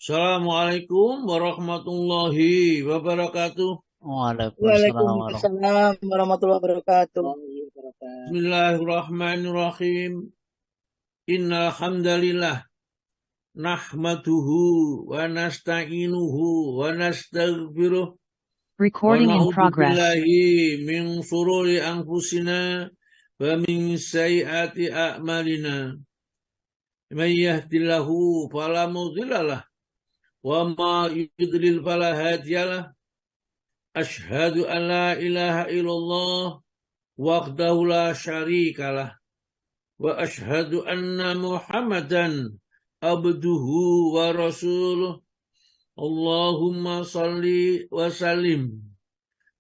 Assalamualaikum warahmatullahi wabarakatuh. Waalaikumsalam Waalaikumsalam warahmatullahi wabarakatuh. Bismillahirrahmanirrahim. Innal hamdalillah nahmaduhu wa nasta'inuhu wa nastaghfiruh wa Recording in na'udzu progress. billahi min shururi anfusina wa min sayyiati a'malina. Man yahdihillahu fala mudhillalah wa ma yudlil fala hadiyalah. Asyhadu an la ilaha illallah wahdahu la syarikalah wa asyhadu anna Muhammadan abduhu wa rasuluh. Allahumma salli wa sallim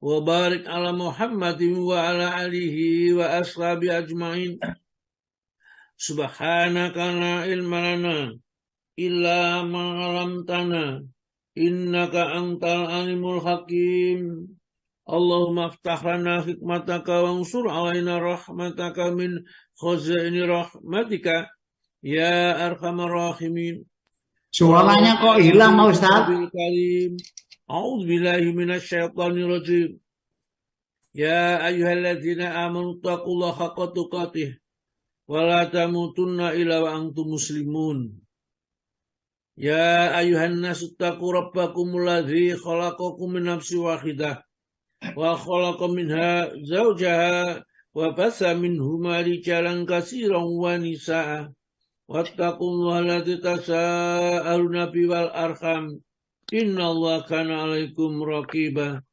wa barik ala Muhammadin wa ala alihi wa ashabi ajmain. Subhanaka la ilma lana illa ma 'allamtana innaka antal alimul hakim. Allahumma aftah lana hikmataka wa ansur alaina rahmataka min khazaini rahmatika ya arhamar rahimin. Suaranya kok hilang, Pak Ustaz? A'udzu billahi minasyaitonir rajim. Ya ayyuhalladzina amanu taqullaha haqqa tuqatih wa la tamutunna illa wa antum muslimun. Ya ayuhan nasu taqu rabbakumul ladzi khalaqakum min nafsin wahidah wa khalaqa minha zawjaha wa bassa minhuma rijalan katsiran wa nisaa wattaqullaha alladzi tasaaluna bihi wal arham innallaha kana 'alaikum raqiba.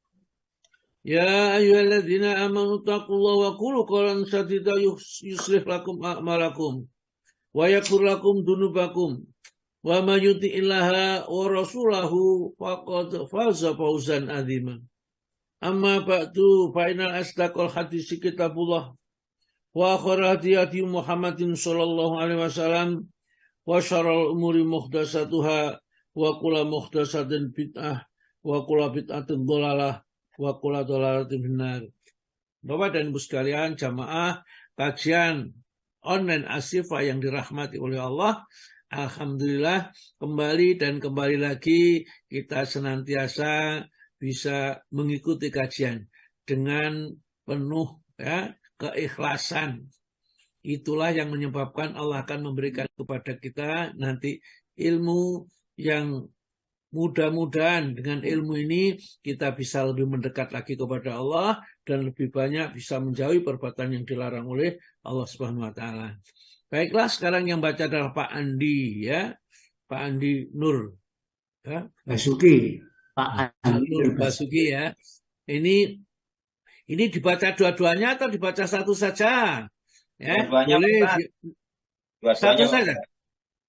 Ya ayyuhalladzina amanu taqullaha wa qulu qawlan sadida yuslih lakum a'malakum wa yaghfir lakum dzunubakum. Wa may yuti'illaha wa rasulahu faqad faza fawzan 'azima. Amma ba'du fa innal asdaqal hadisi kitabullah wa khairal hadi Muhammadin sallallahu alaihi wasallam wa syarrul umuri muhdatsatuha wa kullu muhdatsatin bid'ah wa kullu bid'atin dhalalah wa kullu dhalalatin finnar. Bapak dan Ibu sekalian, jamaah kajian online Asyifa yang dirahmati oleh Allah. Alhamdulillah kembali lagi kita senantiasa bisa mengikuti kajian dengan penuh keikhlasan. Itulah yang menyebabkan Allah akan memberikan kepada kita nanti ilmu yang mudah-mudahan dengan ilmu ini kita bisa lebih mendekat lagi kepada Allah dan lebih banyak bisa menjauhi perbuatan yang dilarang oleh Allah Subhanahu wa taala. Baiklah, sekarang yang baca adalah Pak Andi, ya, Pak Andi Nur, ya. Basuki, Pak Andi Nur Basuki, ya. Ini dibaca dua-duanya atau dibaca satu saja? Ya, dua-duanya, boleh. Satu saja.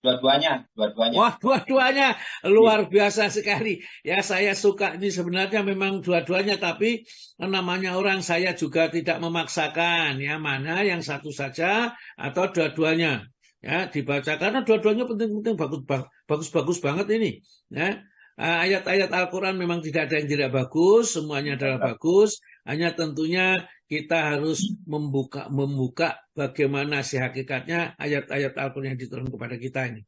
Dua-duanya. Wah, dua-duanya luar biasa sekali. Ya, saya suka ini sebenarnya memang dua-duanya, tapi namanya orang saya juga tidak memaksakan. Ya, mana yang satu saja atau dua-duanya. Ya, dibaca karena dua-duanya penting-penting, bagus-bagus banget ini. Ya, ayat-ayat Al-Quran memang tidak ada yang tidak bagus, semuanya adalah bagus. Hanya tentunya kita harus membuka bagaimana sih hakikatnya ayat-ayat Al-Quran yang diturunkan kepada kita ini.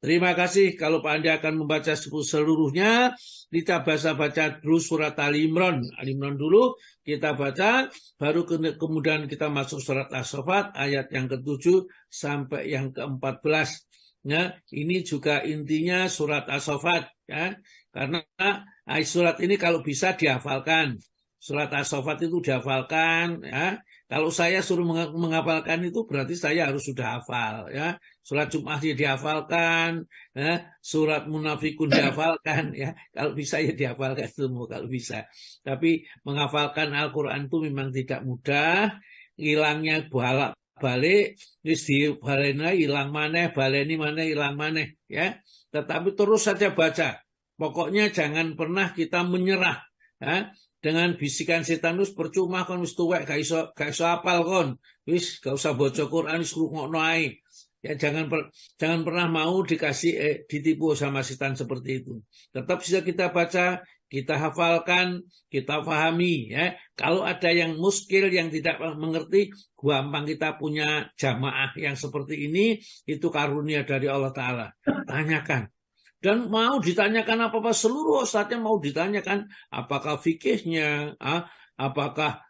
Terima kasih. Kalau Pak Andi akan membaca seluruhnya, kita baca dulu surat Ali Imran. Ali Imran dulu kita baca, baru kemudian kita masuk surat As-Saffat ayat yang ke-7 sampai yang ke-14. Ya, ini juga intinya surat As-Saffat, ya. Karena surat ini kalau bisa dihafalkan. Surat As-Saffat itu dihafalkan, ya. Kalau saya suruh menghafalkan itu berarti saya harus sudah hafal, ya. Surat Jum'ah dihafalkan, ya. Surat Munafikun dihafalkan, ya. Kalau bisa ya dihafalkan semua kalau bisa. Tapi menghafalkan Al-Qur'an itu memang tidak mudah, hilangnya balik, wis dibalena hilang maneh, baleni maneh hilang maneh, ya. Tetapi terus saja baca. Pokoknya jangan pernah kita menyerah, ya. Dengan bisikan setan wis percuma kon wis tuwek gak iso apal kon. Wis gak usah baca Quran wis rungokno ae. Ya jangan pernah mau ditipu sama setan seperti itu. Tetap bisa kita baca, kita hafalkan, kita pahami, ya. Kalau ada yang muskil, yang tidak mengerti, gampang kita punya jamaah yang seperti ini, itu karunia dari Allah Ta'ala. Tanyakan. Dan mau ditanyakan apa-apa, seluruh ustadznya mau ditanyakan apakah fikihnya, apakah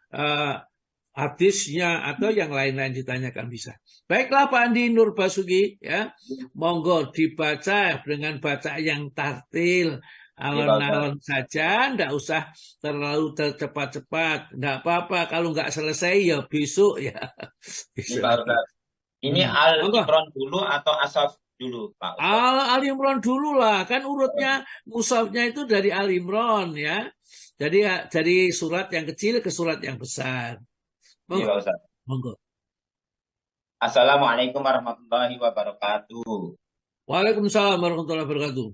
hadisnya, atau yang lain-lain ditanyakan bisa. Baiklah Pak Andi Nur Basuki, ya, monggo dibaca dengan baca yang tartil, alon-alon saja, ndak usah terlalu tercepat-cepat, nggak apa-apa. Kalau nggak selesai ya besok ya. Ini Besok Pak lagi. Ustadz. Ini Monggo. Al-Imran dulu atau Asaf dulu Pak Ustadz? Al Imran dulu lah, kan urutnya mushafnya itu dari Al Imran ya. Jadi surat yang kecil ke surat yang besar. Iya Pak Monggo, Ustadz. monggo. Assalamualaikum warahmatullahi wabarakatuh. Waalaikumsalam warahmatullahi wabarakatuh.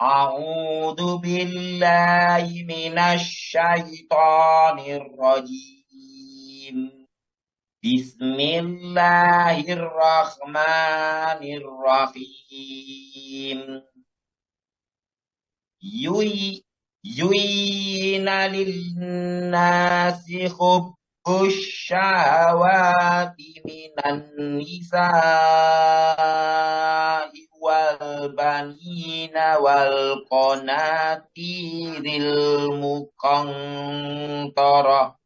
A'udzu billahi minasy syaithanir rajim. Bismillahirrahmanirrahim. Yuyina lin-nasi hubbus syahawati minan nisa'i wal banina wal qanatiril muqantarah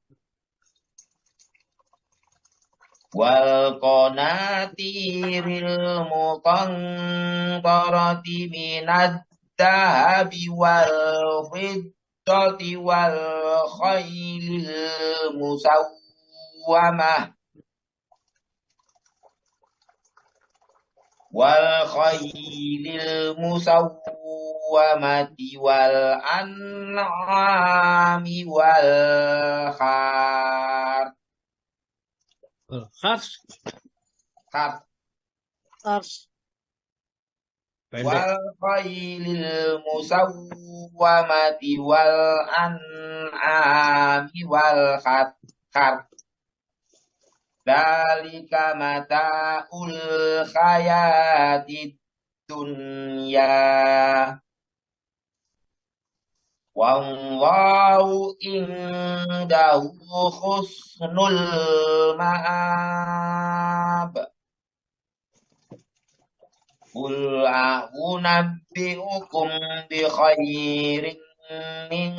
wal qanatiril muqantarati minad dahabi wal fiddati wal khailil musawwamah wal an'ami wal harth. Khas Ars. pendek. Wal khailil musawwamati wal an'ami wal harth. Dalika mata'ul hayatid dunya. Wallahu indahu husnul ma'ab. Qul a'unabbi'ukum bi khairin min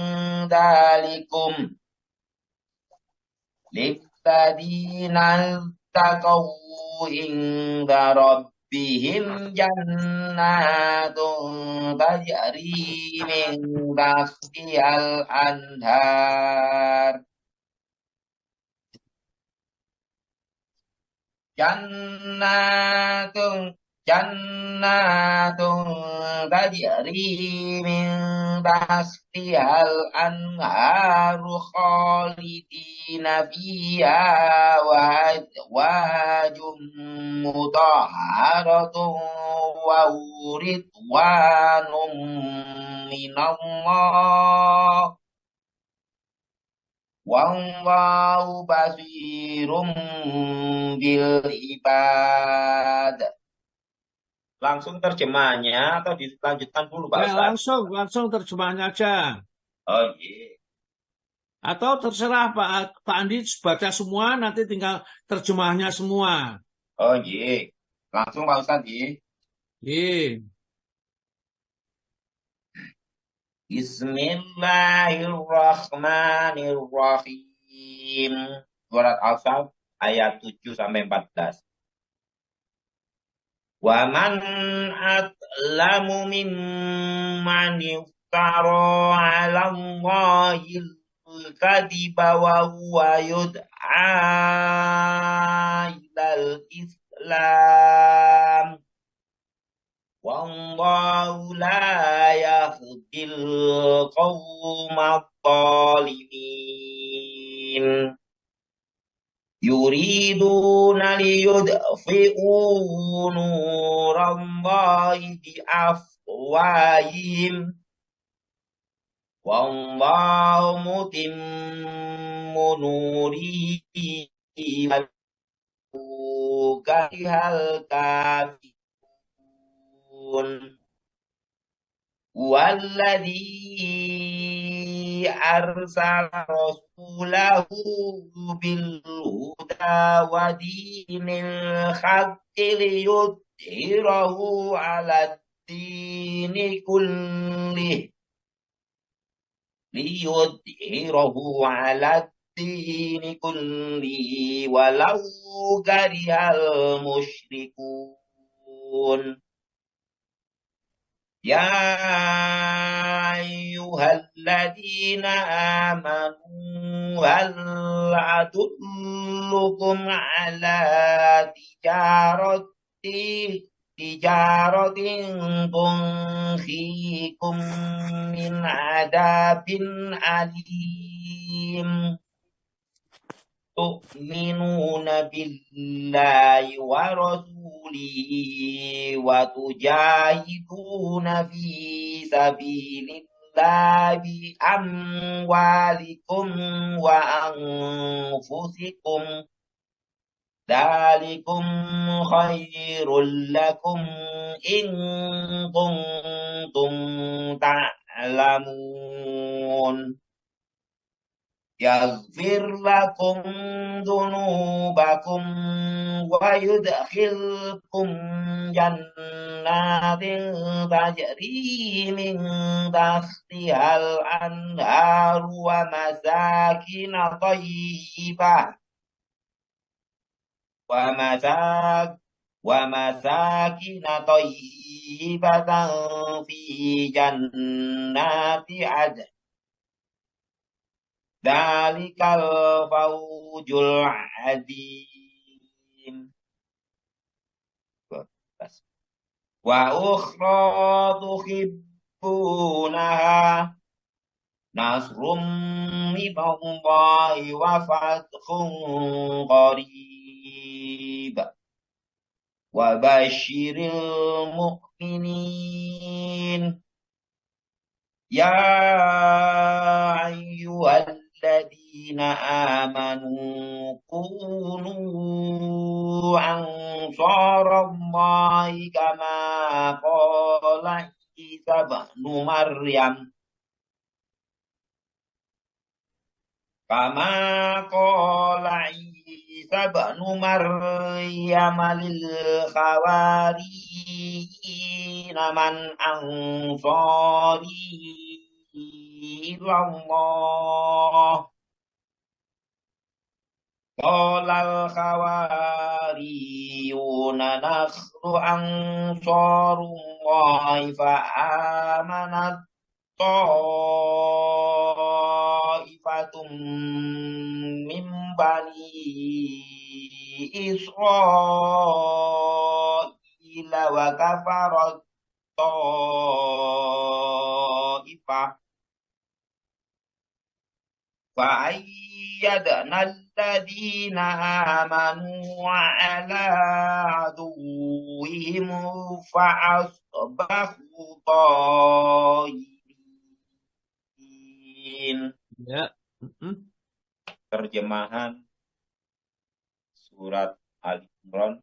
dalikum lilladina taqaw inda rabbihim jannatun tajri min tahtihal anhar. Jannatun tajri min tahtihal anharu khalidina fiha wa azwajum mutahharatun wa ridwanum minallah wallahu basirum bil ibad. Langsung terjemahnya atau dilanjutkan dulu Pak Ya, Ustaz? langsung terjemahnya aja. Oh iya. Atau terserah Pak Andi baca semua, nanti tinggal terjemahnya semua. Oh iya. Langsung Pak Ustaz iya. Iya. Bismillahirrahmanirrahim. Surat Al-Saf ayat 7 sampai 14. Wa man atlamu mimman iftara 'ala Allahil kadiba wa huwa yud'a ilal Islam. Wallahu la yahdil qawma dhalimin. Yuriduna liyudfi'u nurallahi biafwahihim wallahu mutimmu nurihi walau karihal kafirun. Walladzi arsala rasulahu bil huda wa dinil haqqi liyudhhirahu 'ala الدين كله ليظهره على الدين كله ولو كره المشركون يا أيها الذين آمنوا هل أدلكم على تجارة تنجيكم من عذاب أليم تؤمنون بالله ورسوله وتجاهدون في سبيل الله بأموالكم وأنفسكم ذلكم خير لكم إن كنتم تعلمون يغفر لكم ذنوبكم ويدخلكم جنات تجري من تحتها الأنهار ومساكن طيبة في جنات عدن ذلك الفوز العظيم وأخرى تحبونها نصر من الله وفتح قريب وبشر المؤمنين يا أيها الذين آمنوا كونوا أنصار الله كما قال عيسى بن مريم للحواريين من أنصاري إلى الله قال الحواريون نحن أنصار الله فآمنت طائفة من بني إسرائيل وكفرت طائفة فأيدنا الذين آمنوا على عدوهم فأصبحوا ظاهرين. Ya. Terjemahan surat Ali Imran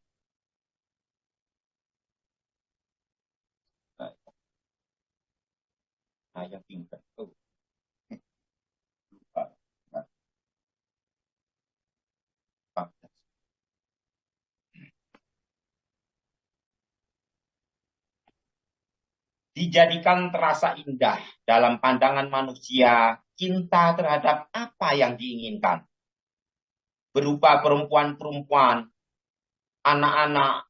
ayat tingkat. Dijadikan terasa indah dalam pandangan manusia cinta terhadap apa yang diinginkan. Berupa perempuan-perempuan, anak-anak,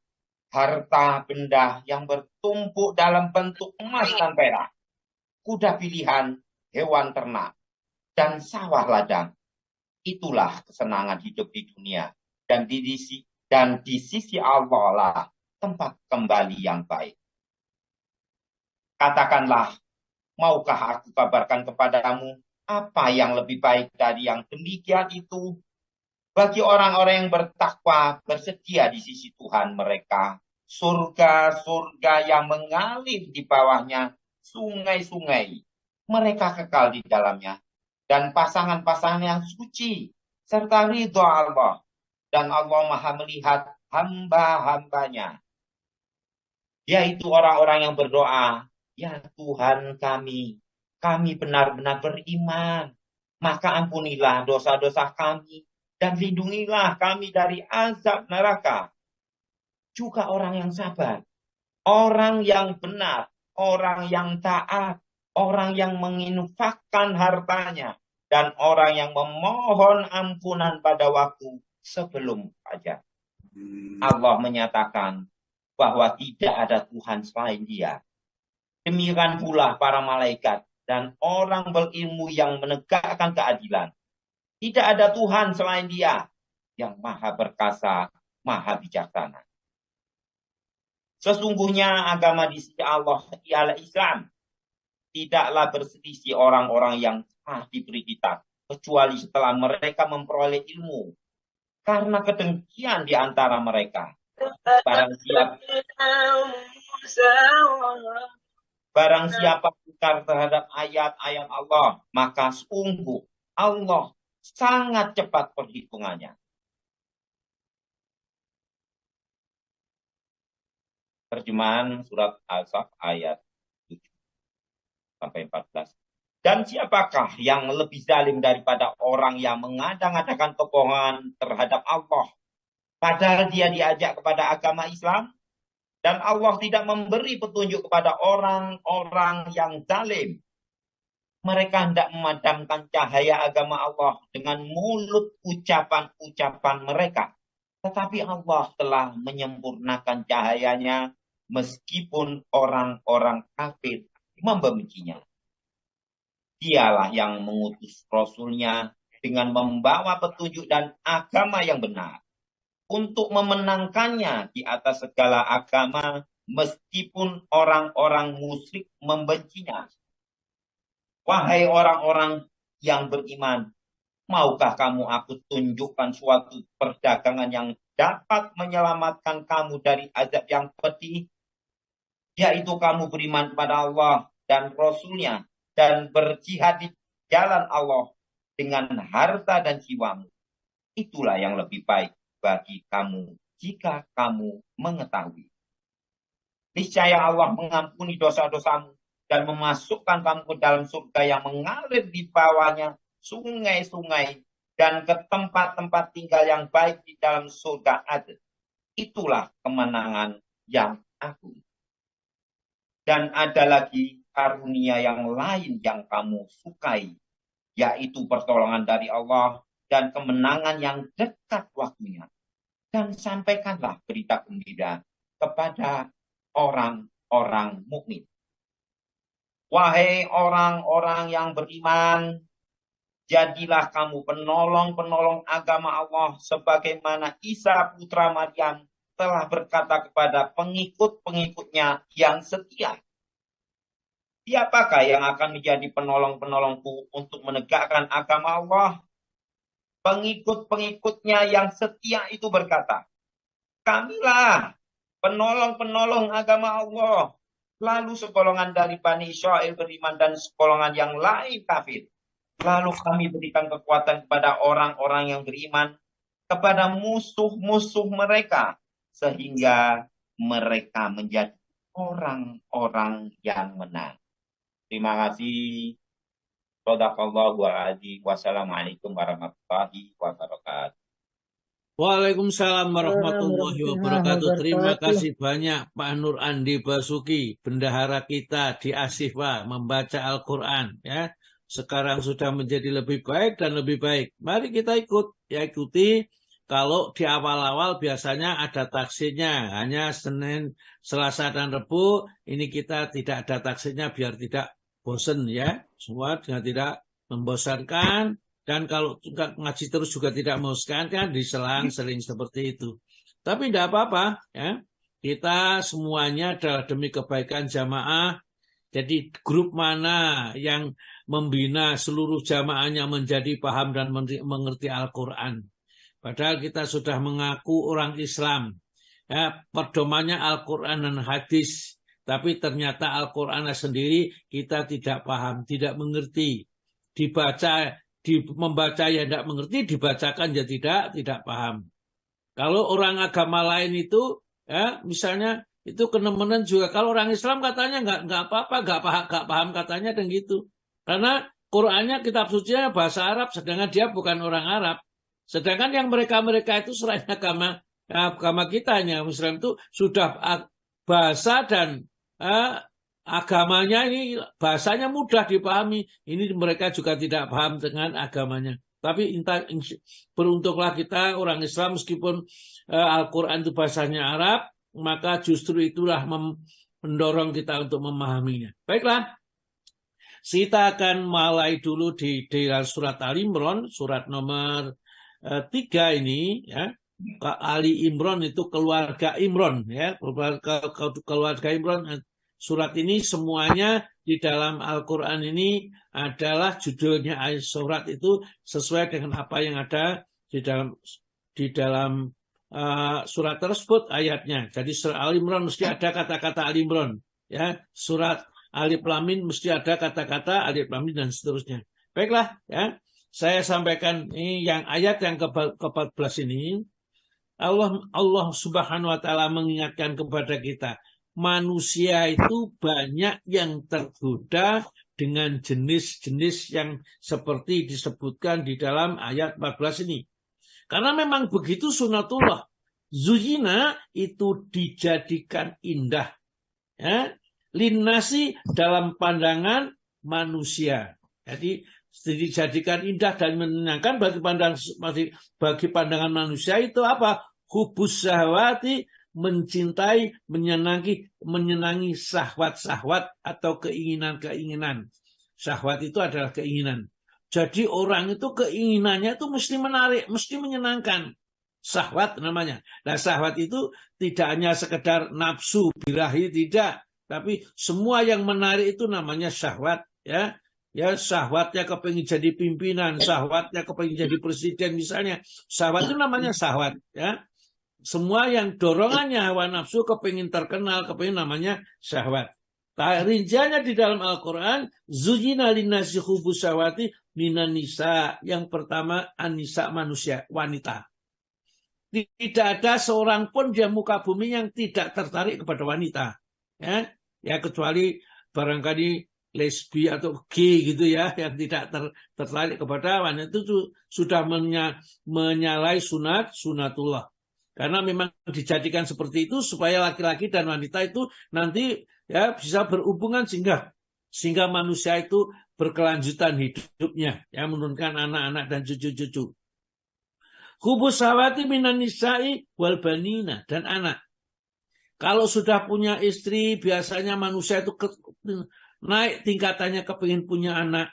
harta benda yang bertumpuk dalam bentuk emas dan perak, kuda pilihan, hewan ternak, dan sawah ladang. Itulah kesenangan hidup di dunia. Dan di sisi Allah lah tempat kembali yang baik. Katakanlah, maukah aku kabarkan kepadamu apa yang lebih baik dari yang demikian itu? Bagi orang-orang yang bertakwa bersedia di sisi Tuhan mereka, surga-surga yang mengalir di bawahnya, sungai-sungai, mereka kekal di dalamnya, dan pasangan-pasangan yang suci, serta ridho Allah, dan Allah Maha melihat hamba-hambanya, yaitu orang-orang yang berdoa, ya Tuhan kami benar-benar beriman, maka ampunilah dosa-dosa kami, dan lindungilah kami dari azab neraka. Juga orang yang sabar, orang yang benar, orang yang taat, orang yang menginfakkan hartanya, dan orang yang memohon ampunan pada waktu sebelum fajar. Allah menyatakan bahwa tidak ada Tuhan selain Dia. Demikian pula para malaikat dan orang berilmu yang menegakkan keadilan. Tidak ada Tuhan selain Dia yang maha perkasa, maha bijaksana. Sesungguhnya agama di sisi Allah ialah Islam. Tidaklah berselisih orang-orang yang telah diberi kitab, kecuali setelah mereka memperoleh ilmu. Karena kedengkian di antara mereka. Barang siapa ingkar terhadap ayat-ayat Allah, maka sungguh Allah sangat cepat perhitungannya. Terjemahan surat Al-Saf ayat 7 sampai 14. Dan siapakah yang lebih zalim daripada orang yang mengada-ngadakan kebohongan terhadap Allah, padahal dia diajak kepada agama Islam? Dan Allah tidak memberi petunjuk kepada orang-orang yang zalim. Mereka hendak memadamkan cahaya agama Allah dengan mulut ucapan-ucapan mereka. Tetapi Allah telah menyempurnakan cahayanya meskipun orang-orang kafir membencinya. Dialah yang mengutus Rasulnya dengan membawa petunjuk dan agama yang benar, untuk memenangkannya di atas segala agama meskipun orang-orang musyrik membencinya. Wahai orang-orang yang beriman, maukah kamu aku tunjukkan suatu perdagangan yang dapat menyelamatkan kamu dari azab yang pedih? Yaitu kamu beriman kepada Allah dan Rasul-Nya dan berjihad di jalan Allah dengan harta dan jiwamu. Itulah yang lebih baik bagi kamu jika kamu mengetahui. Niscaya Allah mengampuni dosa-dosamu dan memasukkan kamu ke dalam surga yang mengalir di bawahnya sungai-sungai dan ke tempat-tempat tinggal yang baik di dalam surga ada. Itulah kemenangan yang agung. Dan ada lagi karunia yang lain yang kamu sukai, yaitu pertolongan dari Allah dan kemenangan yang dekat waktunya. Dan sampaikanlah berita gembira kepada orang-orang mukmin. Wahai orang-orang yang beriman, jadilah kamu penolong-penolong agama Allah sebagaimana Isa putra Maryam telah berkata kepada pengikut-pengikutnya yang setia. Siapakah yang akan menjadi penolong-penolongku untuk menegakkan agama Allah? Pengikut-pengikutnya yang setia itu berkata, kamilah penolong-penolong agama Allah. Lalu segolongan dari Bani Israel beriman dan segolongan yang lain kafir. Lalu kami berikan kekuatan kepada orang-orang yang beriman, kepada musuh-musuh mereka, sehingga mereka menjadi orang-orang yang menang. Terima kasih. Shadaqallahu al-azim. Wassalamualaikum warahmatullahi wabarakatuh. Waalaikumsalam warahmatullahi wabarakatuh. Terima kasih banyak Pak Nur Andi Basuki, bendahara kita di Ashifa membaca Al-Quran. Ya, sekarang sudah menjadi lebih baik dan lebih baik. Mari kita ikuti. Kalau di awal-awal biasanya ada taksinya, hanya Senin, Selasa dan Rabu. Ini kita tidak ada taksinya biar tidak bosan ya. Semua dengan tidak membosankan. Dan kalau ngaji terus juga tidak membosankan, kan diselang-seling seperti itu. Tapi tidak apa-apa ya. Kita semuanya adalah demi kebaikan jamaah. Jadi grup mana yang membina seluruh jamaahnya menjadi paham dan mengerti Al-Quran. Padahal kita sudah mengaku orang Islam. Ya, pedomannya Al-Quran dan hadis. Tapi ternyata Al-Quran sendiri kita tidak paham, tidak mengerti. Membaca ya tidak mengerti, dibacakan ya tidak paham. Kalau orang agama lain itu, ya misalnya itu kenemenan juga. Kalau orang Islam katanya nggak apa-apa, nggak paham katanya dan gitu. Karena Qurannya kitab sucinya bahasa Arab, sedangkan dia bukan orang Arab. Sedangkan yang mereka itu selain agama kitanya, Muslim itu sudah bahasa dan agamanya ini bahasanya mudah dipahami. Ini mereka juga tidak paham dengan agamanya. Tapi beruntunglah kita orang Islam meskipun Al-Quran itu bahasanya Arab, maka justru itulah mendorong kita untuk memahaminya. Baiklah, kita akan mulai dulu di dalam surat Al-Imran, surat nomor 3 ini, ya. Ali Imran itu keluarga Imran, ya, keluarga Imran. Surat ini semuanya di dalam Al-Quran ini adalah judulnya surat itu sesuai dengan apa yang ada di dalam surat tersebut ayatnya. Jadi surat Al Imran mesti ada kata-kata Al Imran, ya. Surat Alif Lam Mim mesti ada kata-kata Alif Lam Mim dan seterusnya. Baiklah, ya. Saya sampaikan ini yang ayat yang ke-14 ini. Allah Subhanahu wa taala mengingatkan kepada kita, manusia itu banyak yang tergoda dengan jenis-jenis yang seperti disebutkan di dalam ayat 14 ini. Karena memang begitu sunatullah. Zuyina itu dijadikan indah, ya, linnasi dalam pandangan manusia. Jadi dijadikan indah dan menyenangkan bagi pandangan manusia itu apa? Hubus syahwati, mencintai, menyenangi syahwat-syahwat atau keinginan-keinginan. Syahwat itu adalah keinginan. Jadi orang itu keinginannya itu mesti menarik, mesti menyenangkan. Syahwat namanya. Nah, syahwat itu tidak hanya sekedar nafsu, birahi, tidak. Tapi semua yang menarik itu namanya syahwat, ya. Ya, syahwatnya kepingin jadi pimpinan, syahwatnya kepingin jadi presiden misalnya. Syahwat itu namanya syahwat, ya. Semua yang dorongannya hawa nafsu kepingin terkenal, kepingin namanya syahwat. Rinciannya di dalam Al-Quran, zuyina linnasi hubus syahwati minan nisa. Yang pertama, anisa manusia, wanita. Tidak ada seorang pun di muka bumi yang tidak tertarik kepada wanita. Ya kecuali barangkali lesbi atau gay gitu ya, yang tidak tertarik kepada wanita itu sudah menyalahi sunatullah. Karena memang dijadikan seperti itu supaya laki-laki dan wanita itu nanti ya bisa berhubungan sehingga manusia itu berkelanjutan hidupnya, ya, menurunkan anak-anak dan cucu-cucu. Hubus syahwati minan nisa'i wal banina, dan anak. Kalau sudah punya istri, biasanya manusia itu naik tingkatannya kepingin punya anak.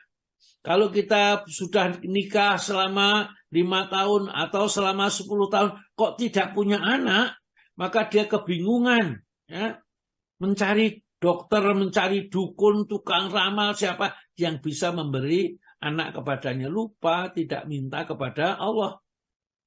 Kalau kita sudah nikah selama 5 tahun atau selama 10 tahun kok tidak punya anak, maka dia kebingungan, ya. Mencari dokter, mencari dukun, tukang ramal, siapa yang bisa memberi anak kepadanya. Lupa tidak minta kepada Allah.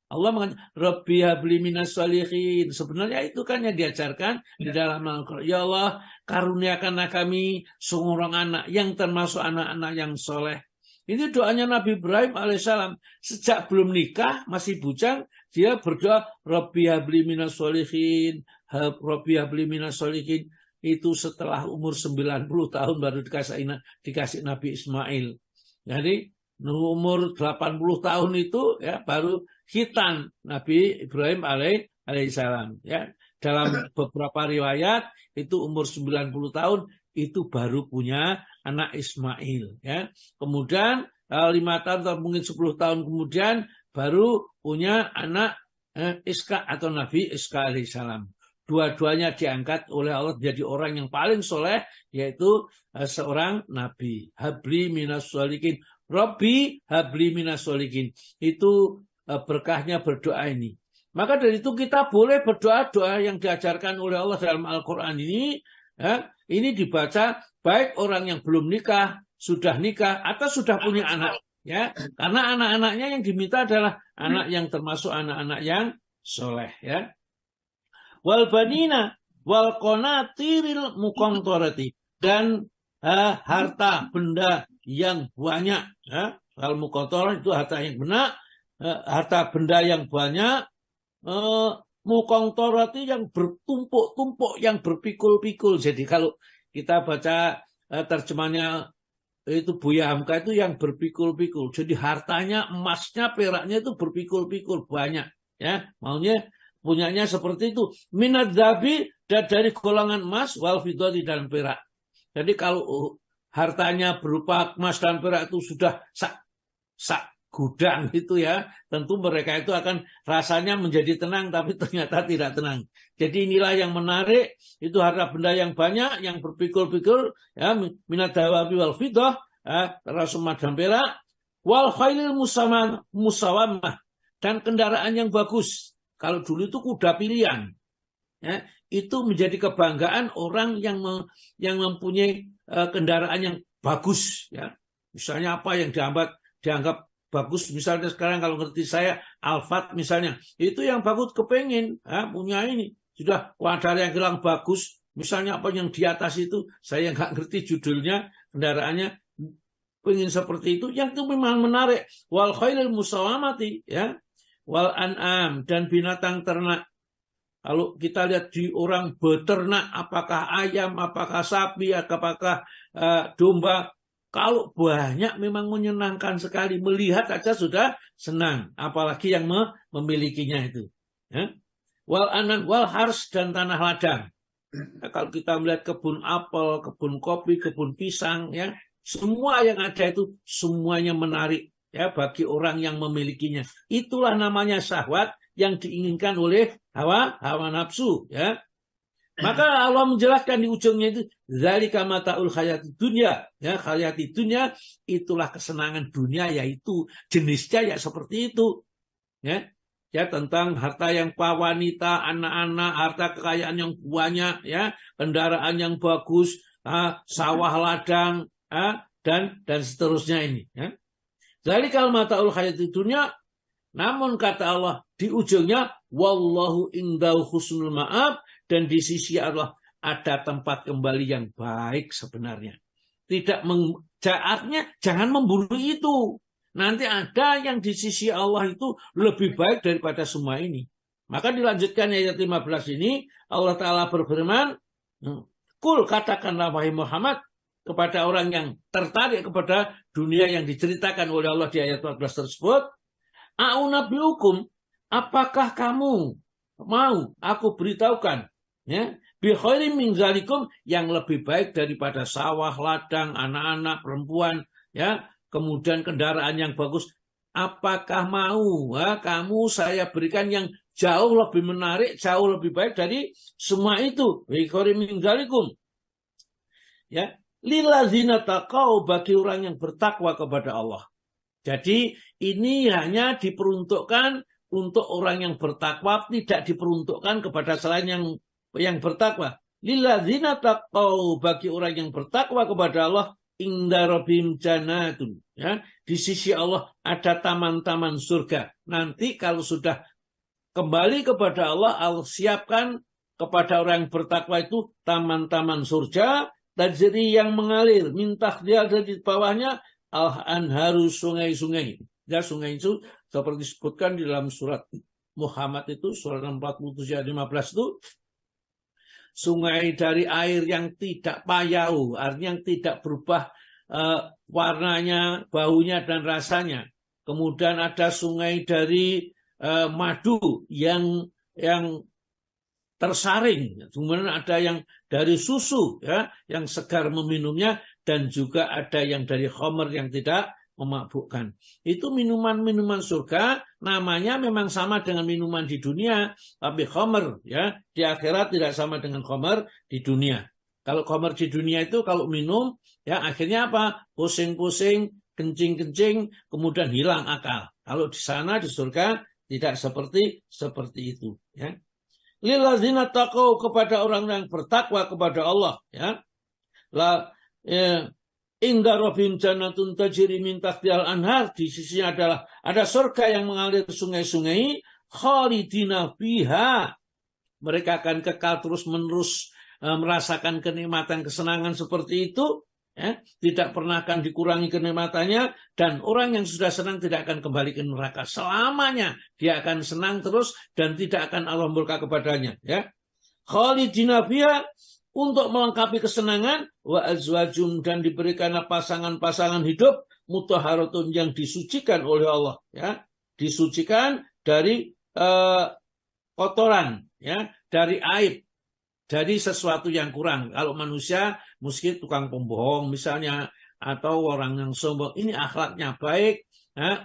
Allah mengatakan, Rabbi habli minas sholihin. Sebenarnya itu kan yang diajarkan di dalam Al-Quran. Ya Allah, karuniakanlah kami seorang anak yang termasuk anak-anak yang soleh. Ini doanya Nabi Ibrahim alaihissalam. Sejak belum nikah, masih bujang, dia berdoa, Rabbi habli minas sholihin. Rabbi habli minas sholihin. Itu setelah umur 90 tahun baru dikasih Nabi Ismail. Jadi umur 80 tahun itu ya baru khitan Nabi Ibrahim alaihissalam, ya. Dalam beberapa riwayat itu umur 90 tahun itu baru punya anak Ismail, ya. Kemudian 5 tahun atau mungkin 10 tahun kemudian baru punya anak Iska atau Nabi Iska alaihissalam. Dua-duanya diangkat oleh Allah menjadi orang yang paling soleh, yaitu seorang nabi. Habli minas sholihin. Rabbi habli minas sholihin. Itu berkahnya berdoa ini. Maka dari itu kita boleh berdoa doa yang diajarkan oleh Allah dalam Al-Quran ini. Ya, ini dibaca baik orang yang belum nikah, sudah nikah, atau sudah punya anak. Ya, karena anak-anaknya yang diminta adalah anak yang termasuk anak-anak yang soleh. Ya. Wal banina wal qanatiril muqantarati, dan harta benda yang banyak, ya. Al muqantarah itu harta yang banyak, harta benda yang banyak, muqantarati yang bertumpuk-tumpuk, yang berpikul-pikul. Jadi kalau kita baca terjemahnya itu Buya Hamka itu yang berpikul-pikul. Jadi hartanya, emasnya, peraknya itu berpikul-pikul banyak, ya. Maunya punyanya seperti itu. Minadzabi dan dari golongan emas wal fiddati dan perak. Jadi kalau hartanya berupa emas dan perak itu sudah sak gudang itu ya, tentu mereka itu akan rasanya menjadi tenang, tapi ternyata tidak tenang. Jadi inilah yang menarik, itu harta benda yang banyak, yang berpikul-pikul, ya, minat dawabi wal fiddah, ya, termasuk emas dan perak, wal khailil musawamah, dan kendaraan yang bagus. Kalau dulu itu kuda pilihan, ya, itu menjadi kebanggaan orang yang mempunyai kendaraan yang bagus, ya. Misalnya apa yang dianggap bagus, misalnya sekarang kalau ngerti saya Alphard misalnya, itu yang bagus kepengen, ya, punya ini sudah ada yang bilang bagus, misalnya apa yang di atas itu saya nggak ngerti judulnya, kendaraannya pengen seperti itu, yang itu memang menarik. Wal khailil musawamati, ya, wal an'am, dan binatang ternak. Kalau kita lihat di orang beternak, apakah ayam, apakah sapi, apakah domba, kalau banyak memang menyenangkan sekali. Melihat aja sudah senang. Apalagi yang memilikinya itu. Ya. Wal anan, wal hars, dan tanah ladang. Ya, kalau kita melihat kebun apel, kebun kopi, kebun pisang, ya, semua yang ada itu semuanya menarik, ya, bagi orang yang memilikinya. Itulah namanya syahwat yang diinginkan oleh hawa nafsu, ya. Maka Allah menjelaskan di ujungnya itu zalika mataul hayati dunya, ya, hayati dunya itulah kesenangan dunia, yaitu jenisnya ya seperti itu, ya. Ya, tentang harta yang wanita, anak-anak, harta kekayaan yang banyak, ya, kendaraan yang bagus, sawah ladang, dan seterusnya ini, ya. Zalikal mataul hayati dunya, namun kata Allah di ujungnya wallahu indahu husnul ma'ab, dan di sisi Allah ada tempat kembali yang baik sebenarnya. Artinya jangan memburu itu. Nanti ada yang di sisi Allah itu lebih baik daripada semua ini. Maka dilanjutkan ayat 15 ini, Allah Ta'ala berfirman, kul, katakanlah wahai Muhammad, kepada orang yang tertarik kepada dunia yang diceritakan oleh Allah di ayat 14 tersebut, a'unabiukum, apakah kamu mau aku beritahukan, ya, bi khairin min zalikum, yang lebih baik daripada sawah, ladang, anak-anak, perempuan, ya, kemudian kendaraan yang bagus. Apakah mau, ya, kamu saya berikan yang jauh lebih menarik, jauh lebih baik dari semua itu, bi khairin min zalikum, ya, lillazina taqau, bagi orang yang bertakwa kepada Allah. Jadi ini hanya diperuntukkan untuk orang yang bertakwa, tidak diperuntukkan kepada selain yang bertakwa. Lillazina taqau, bagi orang yang bertakwa kepada Allah, inda rabbihim jannatun, ya, di sisi Allah ada taman-taman surga. Nanti kalau sudah kembali kepada Allah, Allah siapkan kepada orang yang bertakwa itu taman-taman surga, tajri yang mengalir, minta dia ada di bawahnya al-anharu, sungai-sungai. Ya, sungai itu seperti disebutkan di dalam surat Muhammad itu, surat 47 ayat 15 itu, sungai dari air yang tidak payau, artinya yang tidak berubah warnanya, baunya, dan rasanya. Kemudian ada sungai dari madu yang tersaring, kemudian ada yang dari susu, ya, yang segar meminumnya, dan juga ada yang dari khamr yang tidak memabukkan. Itu minuman-minuman surga, namanya memang sama dengan minuman di dunia, tapi khamr, ya, di akhirat tidak sama dengan khamr di dunia. Kalau khamr di dunia itu kalau minum, ya, akhirnya apa? Pusing-pusing, kencing-kencing, kemudian hilang akal. Kalau di sana di surga tidak seperti itu, ya. Lillazina taqau, kepada orang yang bertakwa kepada Allah, ya. Inda rabbihim jannatun tajri min tahtihal anhar, di sisinya adalah ada surga yang mengalir sungai-sungai, khalidina fiha, mereka akan kekal terus-menerus merasakan kenikmatan, kesenangan seperti itu, ya, tidak pernah akan dikurangi kenikmatannya, dan orang yang sudah senang tidak akan kembali ke neraka selamanya, dia akan senang terus dan tidak akan Allah murka kepadanya, ya. Khalidina fiha, untuk melengkapi kesenangan, wa azwajum, dan diberikan pasangan-pasangan hidup, mutahharatun, yang disucikan oleh Allah, ya, disucikan dari kotoran, ya, dari aib, dari sesuatu yang kurang. Kalau manusia, mungkin tukang pembohong misalnya, atau orang yang sombong, ini akhlaknya baik,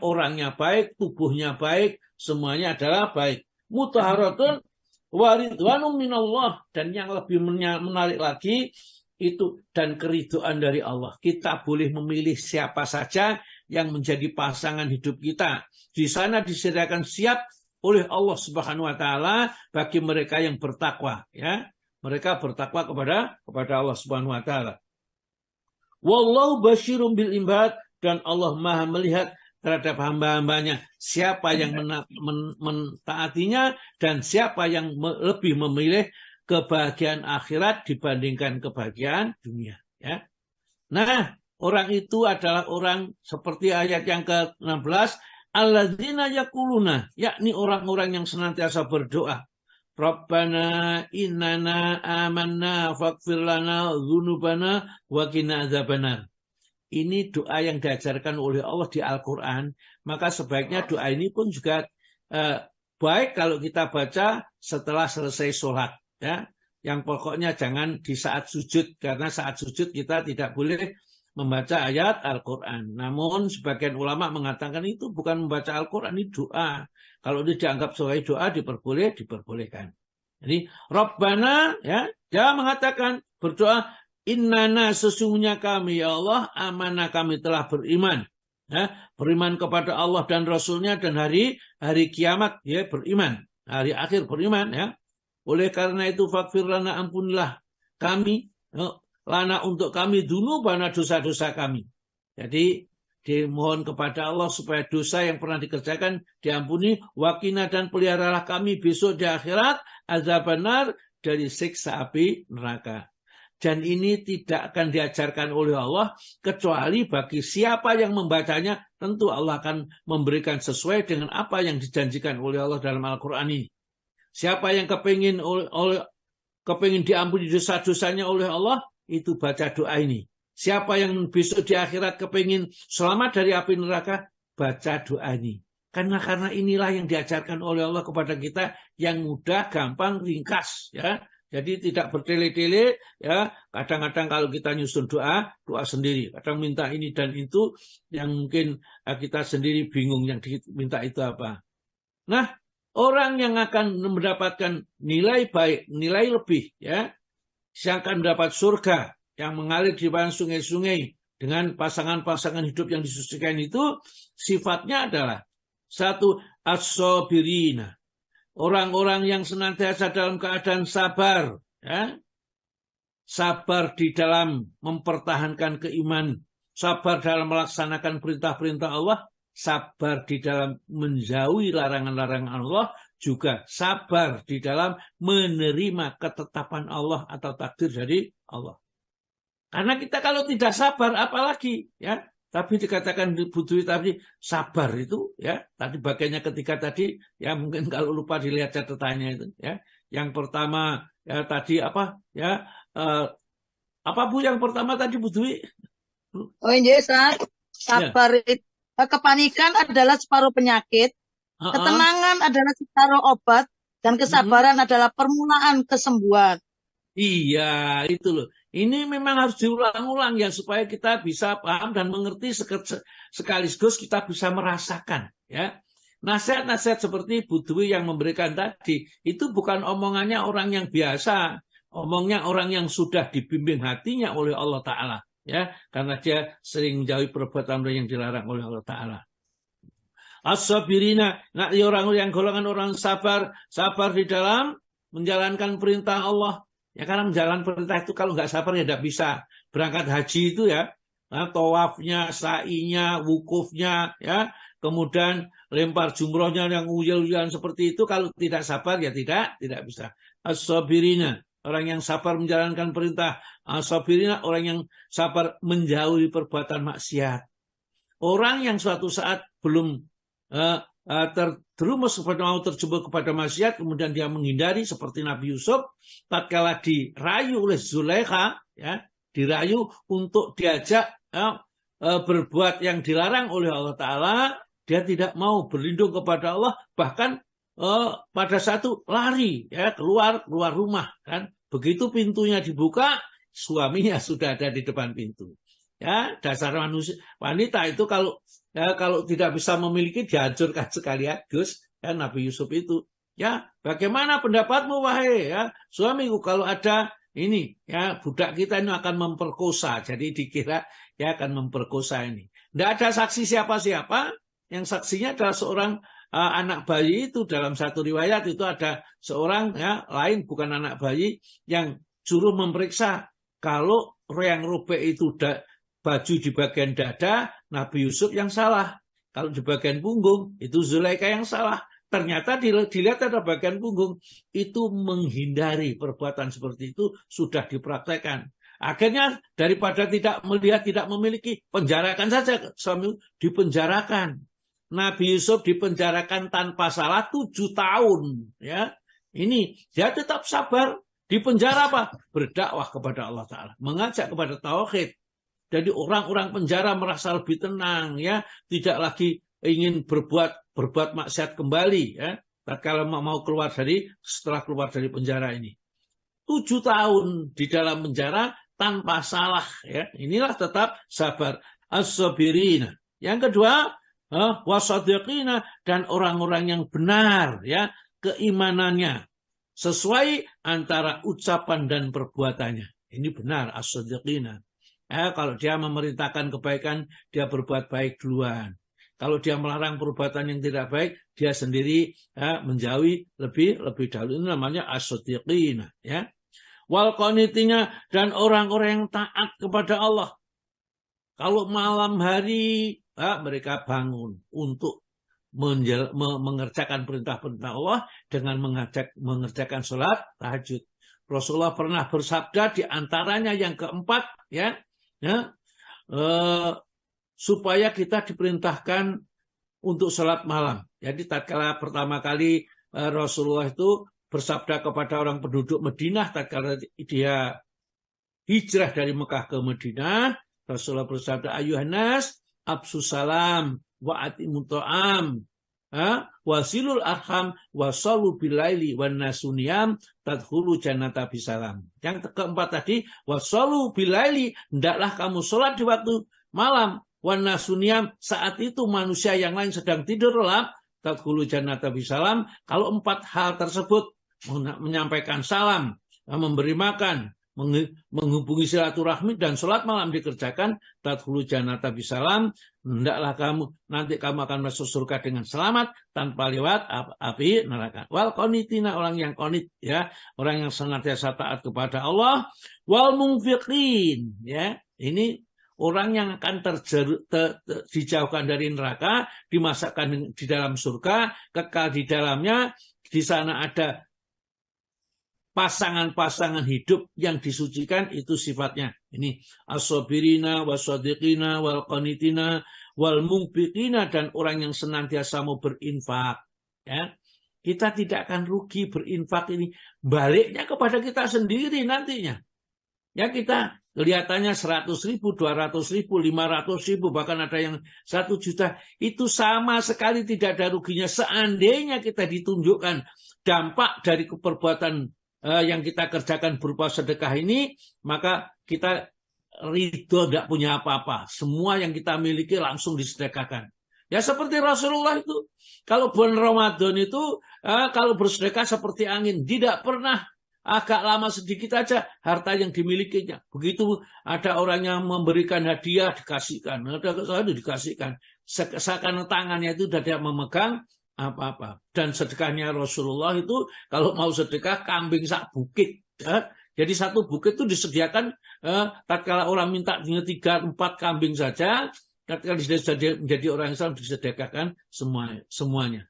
orangnya baik, tubuhnya baik, semuanya adalah baik. Mutahharatun wa ridwanun minallah, dan yang lebih menarik lagi itu dan keridhaan dari Allah. Kita boleh memilih siapa saja yang menjadi pasangan hidup kita. Di sana disediakan siap oleh Allah Subhanahu wa taala bagi mereka yang bertakwa, ya. Mereka bertakwa kepada Allah Subhanahu wa taala. Wallahu basyirum bil ibad, dan Allah Maha melihat terhadap hamba-hambanya, siapa yang mentaatinya dan siapa yang lebih memilih kebahagiaan akhirat dibandingkan kebahagiaan dunia, ya. Nah, orang itu adalah orang seperti ayat yang ke-16, alladzina yaquluna, yakni orang-orang yang senantiasa berdoa, Rabbana innana amanna faghfir lana dzunubana wa qina adzabannar. Ini doa yang diajarkan oleh Allah di Al-Quran. Maka sebaiknya doa ini pun juga baik kalau kita baca setelah selesai sholat, ya. Yang pokoknya jangan di saat sujud, karena saat sujud kita tidak boleh membaca ayat Al-Quran. Namun sebagian ulama mengatakan itu bukan membaca Al-Quran, ini doa. Kalau ini dianggap sebagai doa diperbolehkan. Jadi Rabbana, ya, dia mengatakan berdoa, innana, sesungguhnya kami ya Allah, amanah, kami telah beriman, ya, beriman kepada Allah dan Rasulnya dan hari kiamat, ya, beriman, hari akhir beriman, ya. Oleh karena itu faghfir lana, ampunilah kami, lana untuk kami, dzunubana, dosa-dosa kami. Jadi dimohon kepada Allah supaya dosa yang pernah dikerjakan diampuni, wakina, dan peliharalah kami besok di akhirat azabannar, dari siksa api neraka. Dan ini tidak akan diajarkan oleh Allah kecuali bagi siapa yang membacanya, tentu Allah akan memberikan sesuai dengan apa yang dijanjikan oleh Allah dalam Al-Quran ini. Siapa yang kepingin diampuni dosa-dosanya oleh Allah, itu baca doa ini. Siapa yang besok di akhirat kepingin selamat dari api neraka, baca doa ini. Karena inilah yang diajarkan oleh Allah kepada kita, yang mudah, gampang, ringkas, ya. Jadi tidak bertele-tele, ya. Kadang-kadang kalau kita nyusun doa sendiri. Kadang minta ini dan itu, yang mungkin kita sendiri bingung yang diminta itu apa. Nah, orang yang akan mendapatkan nilai baik, nilai lebih, ya, yang akan mendapat surga yang mengalir di bawah sungai-sungai dengan pasangan-pasangan hidup yang disucikan itu, sifatnya adalah satu, as-sabirina, orang-orang yang senantiasa dalam keadaan sabar, ya. Sabar di dalam mempertahankan keimanan, sabar dalam melaksanakan perintah-perintah Allah, sabar di dalam menjauhi larangan-larangan Allah, juga sabar di dalam menerima ketetapan Allah atau takdir dari Allah. Karena kita kalau tidak sabar, apalagi, ya. Tapi dikatakan Budwi tadi, sabar itu, ya. Tadi bagiannya ketiga tadi, ya, mungkin kalau lupa dilihat catatannya itu, ya. Yang pertama, ya, tadi apa, ya, apa Bu yang pertama tadi Budwi? Oh iya, sabar, ya. Kepanikan adalah separuh penyakit, ketenangan adalah separuh obat, dan kesabaran adalah permulaan kesembuhan. Iya, itu loh. Ini memang harus diulang-ulang ya, supaya kita bisa paham dan mengerti, sekaligus kita bisa merasakan, ya. Nasihat-nasihat seperti Budwi yang memberikan tadi, itu bukan omongannya orang yang biasa, omongnya orang yang sudah dibimbing hatinya oleh Allah Ta'ala, ya, karena dia sering menjauhi perbuatan yang dilarang oleh Allah Ta'ala. As-sabirina, orang yang golongan orang sabar di dalam menjalankan perintah Allah. Ya, karena menjalankan perintah itu kalau nggak sabar ya tidak bisa. Berangkat haji itu, ya, tawafnya, sa'inya, wukufnya, ya, kemudian lempar jumrohnya yang uyel-uyelan seperti itu, kalau tidak sabar ya tidak bisa. As-sabirina, orang yang sabar menjalankan perintah. As-sabirina, orang yang sabar menjauhi perbuatan maksiat. Orang yang suatu saat belum terjerumus kepada maksiat, kemudian dia menghindari, seperti Nabi Yusuf tatkala dirayu oleh Zulaikha, ya, dirayu untuk diajak berbuat yang dilarang oleh Allah Ta'ala, dia tidak mau berlindung kepada Allah, bahkan pada satu lari, ya, keluar rumah, kan, Begitu pintunya dibuka, suaminya sudah ada di depan pintu. Ya, dasar manusia wanita itu kalau tidak bisa memiliki dihancurkan sekaligus. Ya, Nabi Yusuf itu. Ya, bagaimana pendapatmu wahai ya suamiku kalau ada ini ya budak kita ini akan memperkosa. Jadi dikira ya akan memperkosa ini. Tidak ada saksi siapa-siapa. Yang saksinya adalah seorang anak bayi itu. Dalam satu riwayat itu ada seorang ya lain bukan anak bayi yang suruh memeriksa kalau yang robek itu baju di bagian dada, Nabi Yusuf yang salah. Kalau di bagian punggung, itu Zulaikha yang salah. Ternyata dilihat ada bagian punggung. Itu menghindari perbuatan seperti itu sudah dipraktekkan. Akhirnya daripada tidak melihat, tidak memiliki, penjarakan saja. Suami dipenjarakan. Nabi Yusuf dipenjarakan tanpa salah 7 tahun. Ya, ini dia tetap sabar. Dipenjara apa? Berdakwah kepada Allah Ta'ala. Mengajak kepada tauhid. Jadi orang-orang penjara merasa lebih tenang, ya, tidak lagi ingin berbuat maksiat kembali, ya. Tatkala mau setelah keluar dari penjara ini, 7 tahun di dalam penjara tanpa salah, ya. Inilah tetap sabar. As-sabirina. Yang kedua, wasadiqina, dan orang-orang yang benar, ya, keimanannya sesuai antara ucapan dan perbuatannya. Ini benar as-sadiqina. Kalau dia memerintahkan kebaikan, dia berbuat baik duluan. Kalau dia melarang perbuatan yang tidak baik, dia sendiri menjauhi lebih dahulu. Ini namanya as-sadiqina. Ya. Wal qanitina, dan orang-orang yang taat kepada Allah. Kalau malam hari mereka bangun untuk mengerjakan perintah-perintah Allah dengan mengerjakan sholat tahajud. Rasulullah pernah bersabda di antaranya yang keempat, ya, supaya kita diperintahkan untuk sholat malam. Jadi tatkala pertama kali Rasulullah itu bersabda kepada orang penduduk Madinah, tatkala dia hijrah dari Mekah ke Madinah, Rasulullah bersabda, ayuhanas absus salam wa atimut ta'am wasilul arham wasallu bilaili wan nasuniyam tadkhulu jannata bisalam. Yang keempat tadi, wasallu bilaili, hendaklah kamu sholat di waktu malam, wan nasuniyam, saat itu manusia yang lain sedang tidur lelap, tadkhulu jannata bisalam. Kalau 4 hal tersebut, menyampaikan salam, memberi makan, menghubungi silaturahmi, dan sholat malam dikerjakan, tadkhulu jannata bisalam, hendaklah nanti kamu akan masuk surga dengan selamat tanpa lewat api neraka. Wal qanitina, orang yang qanit, ya, orang yang senantiasa taat kepada Allah. Wal munfiqin, ya, ini orang yang akan dijauhkan dari neraka, dimasakkan di dalam surga, kekal di dalamnya. Di sana ada pasangan-pasangan hidup yang disucikan, itu sifatnya. Ini as-sabirina wasadiqina wal qanitina wal munfiqina, dan orang yang senantiasa mau berinfak, ya. Kita tidak akan rugi berinfak ini, baliknya kepada kita sendiri nantinya. Ya, kita kelihatannya 100.000, 200.000, 500.000, bahkan ada yang 1 juta. Itu sama sekali tidak ada ruginya. Seandainya kita ditunjukkan dampak dari perbuatan yang kita kerjakan berupa sedekah ini, maka kita ridho, tidak punya apa-apa. Semua yang kita miliki langsung disedekahkan. Ya, seperti Rasulullah itu. Kalau bulan Ramadan itu, kalau bersedekah seperti angin. Tidak pernah, agak lama sedikit aja harta yang dimilikinya. Begitu ada orang yang memberikan hadiah, dikasihkan. Ada sesuatu dikasihkan. Seakan tangannya itu tidak memegang apa-apa. Dan sedekahnya Rasulullah itu, kalau mau sedekah, kambing sak bukit, ya. Jadi 1 bukit itu disediakan, tatkala orang minta 3-4 kambing saja, tatkala menjadi orang Islam disedekahkan semuanya.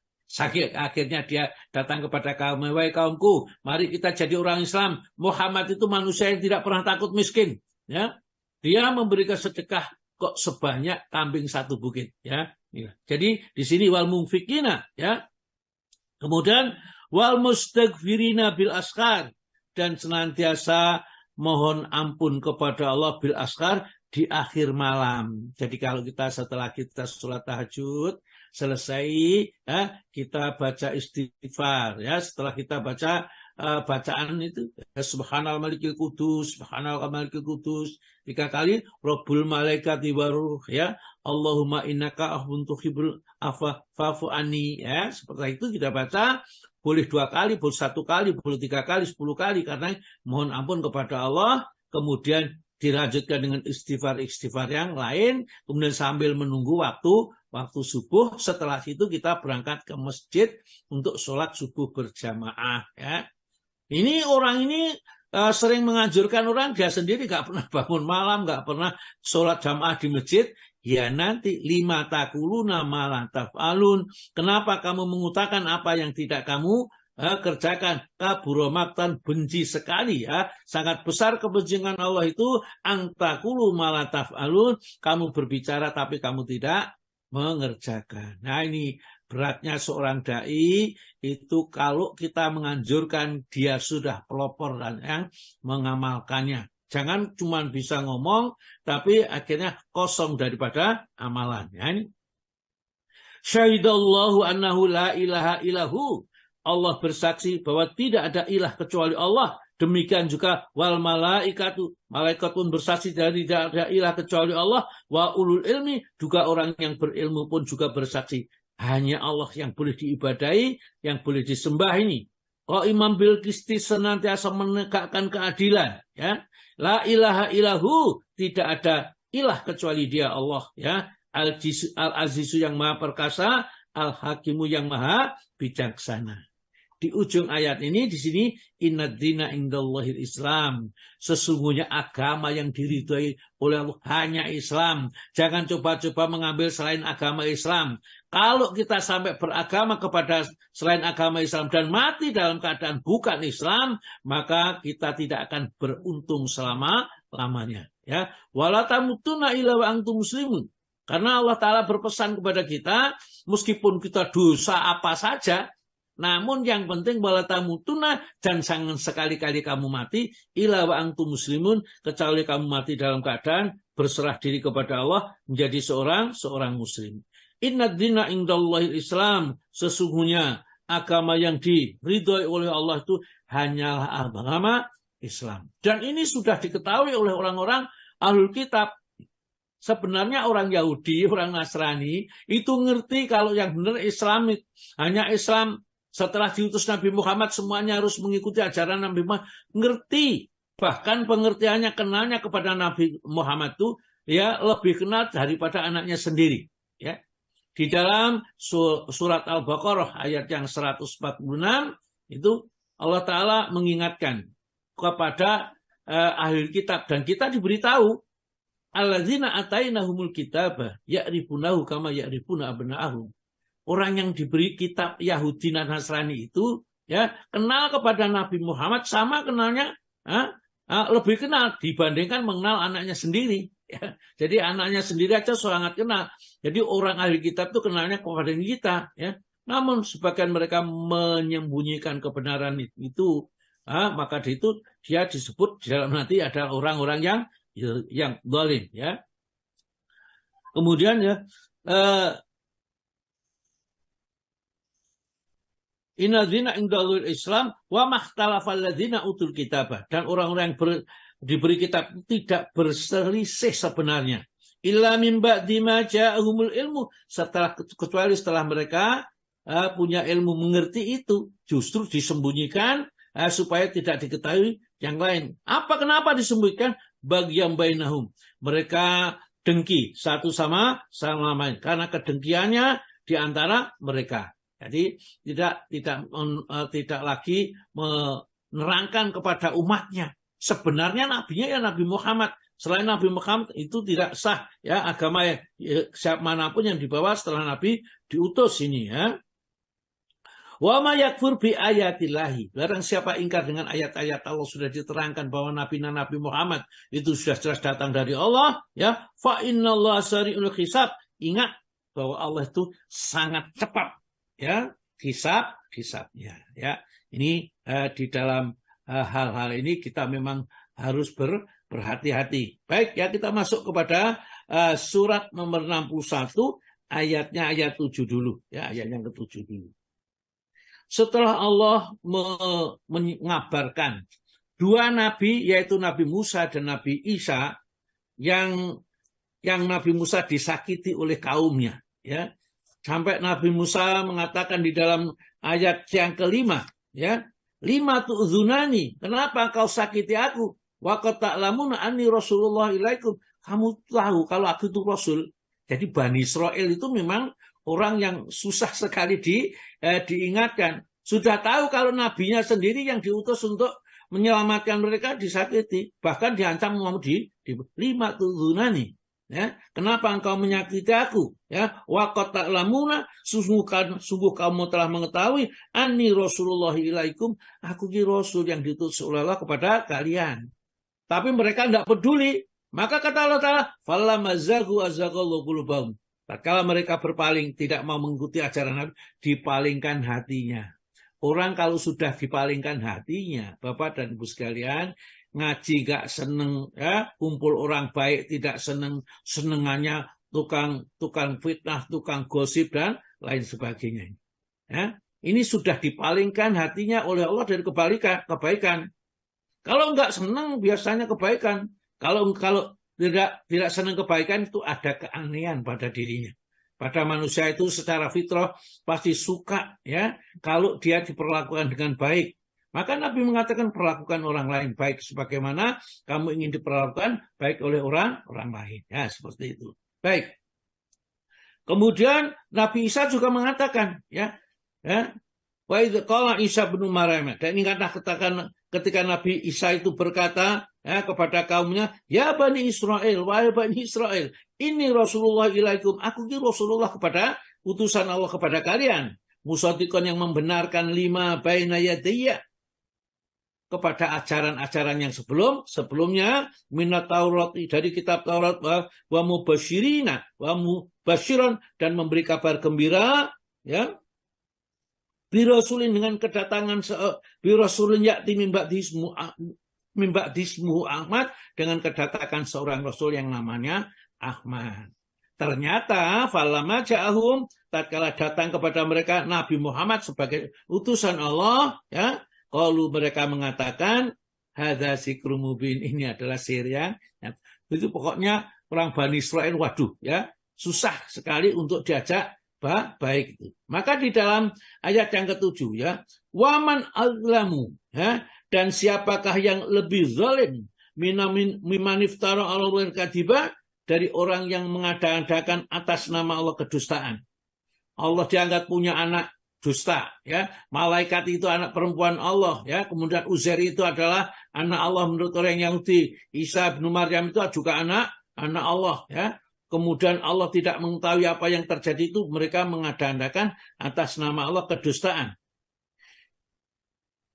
Akhirnya dia datang kepada kaum, wahai kaumku, mari kita jadi orang Islam. Muhammad itu manusia yang tidak pernah takut miskin, ya. Dia memberikan sedekah kok sebanyak kambing 1 bukit, ya. Jadi di sini wal munfikina, ya. Kemudian wal mustaghfirina bil ashar, dan senantiasa mohon ampun kepada Allah bil ashar, di akhir malam. Jadi kalau setelah kita sholat tahajud selesai, ya, kita baca istighfar, ya. Setelah kita baca bacaan itu subhanal malikil kudus, subhanal malikil kudus 3 kali, Rabbul malaikati waruh, ya, Allahumma innaka afuwwun tuhibbul afwa fa'fu anni, ya. Seperti itu kita baca, boleh 2 kali, boleh 1 kali, boleh 3 kali, 10 kali, karena mohon ampun kepada Allah. Kemudian dilanjutkan dengan istighfar yang lain, kemudian sambil menunggu waktu subuh. Setelah itu kita berangkat ke masjid untuk sholat subuh berjamaah, ya. Ini orang ini sering menganjurkan orang, dia sendiri nggak pernah bangun malam, nggak pernah sholat jamaah di masjid. Ya nanti 5 takuluna ma la taf'alun. Kenapa kamu mengutarakan apa yang tidak kamu kerjakan? Kabura maktan, benci sekali, ya. Sangat besar kebencian Allah itu, antakulu ma la taf'alun. Kamu berbicara tapi kamu tidak mengerjakan. Nah, ini beratnya seorang dai itu kalau kita menganjurkan dia sudah pelopor dan yang mengamalkannya. Jangan cuma bisa ngomong, tapi akhirnya kosong daripada amalannya. Syahidallahu annahu la ilaha illahu. Allah bersaksi bahwa tidak ada ilah kecuali Allah. Demikian juga wal malaikatu. Malaikat pun bersaksi dari tidak ada ilah kecuali Allah. Wa ulul ilmi. Juga orang yang berilmu pun juga bersaksi. Hanya Allah yang boleh diibadahi, yang boleh disembah ini. Kalau Imam bil qisti senantiasa menegakkan keadilan, ya. La ilaha ilahu, tidak ada ilah kecuali dia Allah, ya. Al-Azizu yang maha perkasa, Al-Hakimu yang maha bijaksana. Di ujung ayat ini, di sini, innad dina indallahil Islam. Sesungguhnya agama yang diridhoi oleh Allah hanya Islam. Jangan coba-coba mengambil selain agama Islam. Kalau kita sampai beragama kepada selain agama Islam dan mati dalam keadaan bukan Islam, maka kita tidak akan beruntung selama-lamanya. Ya, wala tamutunna illa wa antum muslimun. Karena Allah Ta'ala berpesan kepada kita, meskipun kita dosa apa saja, namun yang penting wala tamutunna, dan jangan sekali-kali kamu mati illa wa antum muslimun, kecuali kamu mati dalam keadaan berserah diri kepada Allah, menjadi seorang muslim. Inna dina indallahil Islam. Sesungguhnya agama yang diridhoi oleh Allah itu hanyalah agama Islam. Dan ini sudah diketahui oleh orang-orang ahlul kitab. Sebenarnya orang Yahudi, orang Nasrani itu ngerti kalau yang benar Islam, hanya Islam. Setelah diutus Nabi Muhammad semuanya harus mengikuti ajaran Nabi Muhammad. Ngerti. Bahkan pengertiannya, kenalnya kepada Nabi Muhammad itu ya lebih kenal daripada anaknya sendiri, ya. Di dalam surat Al-Baqarah ayat yang 146 itu Allah Ta'ala mengingatkan kepada ahli kitab, dan kita diberitahu alladzina atainahumul kitaba ya'rifunahu kama ya'rifuna abna'ahum. Orang yang diberi kitab Yahudi dan Nasrani itu ya kenal kepada Nabi Muhammad sama kenalnya lebih kenal dibandingkan mengenal anaknya sendiri. Ya, jadi anaknya sendiri aja sangat kenal. Jadi orang ahli kitab itu kenalnya kepada kita. Ya. Namun sebagian mereka menyembunyikan kebenaran itu. Maka itu dia disebut di dalam nanti adalah orang-orang yang zalim. Ya. Kemudian ya, innadzina indallahil Islam wa makhtalafal ladzina utul kitabah, dan orang-orang yang diberi kitab tidak berselisih sebenarnya. Illa min ba'di ma ja'ahumul ilmu, kecuali setelah mereka punya ilmu mengerti itu, justru disembunyikan supaya tidak diketahui yang lain. Kenapa disembunyikan? Bagian bainahum, mereka dengki satu sama lain karena kedengkiannya di antara mereka. Jadi tidak lagi menerangkan kepada umatnya. Sebenarnya nabinya ya Nabi Muhammad. Selain Nabi Muhammad itu tidak sah ya agama siapa manapun yang dibawa setelah Nabi diutus ini ya. Wa ma yakfur bi ayatillahi. Barang siapa ingkar dengan ayat-ayat Allah, sudah diterangkan bahwa Nabi Muhammad itu sudah jelas datang dari Allah ya. Fa innallaha sari'ul hisab. Ingat bahwa Allah itu sangat cepat ya hisabnya ya. Ini di dalam hal-hal ini kita memang harus berhati-hati. Baik ya, kita masuk kepada surat nomor 61 ayatnya ayat 7 dulu ya, ayat yang ke-7 dulu. setelah Allah mengabarkan dua nabi, yaitu Nabi Musa dan Nabi Isa, yang Nabi Musa disakiti oleh kaumnya, ya. Sampai Nabi Musa mengatakan di dalam ayat yang kelima, ya, lima tu'dzunani, kenapa kau sakiti aku? Wa qad ta'lamuna anni Rasulullah ilaikum. Kamu tahu kalau aku itu Rasul. Jadi Bani Israel itu memang orang yang susah sekali diingatkan. Sudah tahu kalau nabinya sendiri yang diutus untuk menyelamatkan mereka disakiti. Bahkan diancam mau di lima tu'dzunani. Ya, kenapa engkau menyakiti aku? Ya, wa qad ta'lamuna, sungguh kamu telah mengetahui anni Rasulullah ilaikum, aku ki rasul yang diutus oleh Allah kepada kalian. Tapi mereka tidak peduli. Maka kata Allah Ta'ala, falamma zagu azaghallahu qulubahum. Tatkala mereka berpaling, tidak mau mengikuti ajaran Nabi, dipalingkan hatinya. Orang kalau sudah dipalingkan hatinya, Bapak dan Ibu sekalian, ngaji gak seneng, ya, kumpul orang baik tidak seneng, senengannya tukang fitnah, tukang gosip dan lain sebagainya. Ya, ini sudah dipalingkan hatinya oleh Allah dari kebaikan. Kalau nggak seneng biasanya kebaikan. Kalau tidak senang kebaikan itu ada keanehan pada dirinya. Pada manusia itu secara fitrah pasti suka, ya, kalau dia diperlakukan dengan baik. Maka Nabi mengatakan perlakukan orang lain baik sebagaimana kamu ingin diperlakukan baik oleh orang lain. Ya, seperti itu. Baik. Kemudian Nabi Isa juga mengatakan, ya, wa idz qala Isa bin Maryam. Dan ingatlah ketika Nabi Isa itu berkata, ya, kepada kaumnya, ya Bani Israel, wahai Bani Israel, ini Rasulullah ilaikum, aku ini Rasulullah kepada utusan Allah kepada kalian. Musaddiqan yang membenarkan lima baina yadayya, kepada ajaran-ajaran yang sebelumnya minat Taurat, dari kitab Taurat, wa mubashirina wa mubashiran, dan memberi kabar gembira, ya, birasulin dengan kedatangan birasulin yakti mimba dismu Ahmad, dengan kedatangan seorang rasul yang namanya Ahmad. Ternyata falamma ja'ahum, tatkala datang kepada mereka Nabi Muhammad sebagai utusan Allah, ya, kalau mereka mengatakan hadza sikrun mubin, ini adalah sihir yang, ya, itu pokoknya orang Bani Israel, waduh, ya, susah sekali untuk diajak baik itu. Maka di dalam ayat yang ke-7, ya, waman azlamu, ya, dan siapakah yang lebih zalim mimaniftara Allahul kadiba, dari orang yang mengada-adakan atas nama Allah kedustaan. Allah dianggap punya anak dusta, ya. Malaikat itu anak perempuan Allah, ya. Kemudian Uzair itu adalah anak Allah menurut orang Yahudi. Isa bin Maryam itu juga anak Allah, ya. Kemudian Allah tidak mengetahui apa yang terjadi itu, mereka mengada-adakan atas nama Allah kedustaan.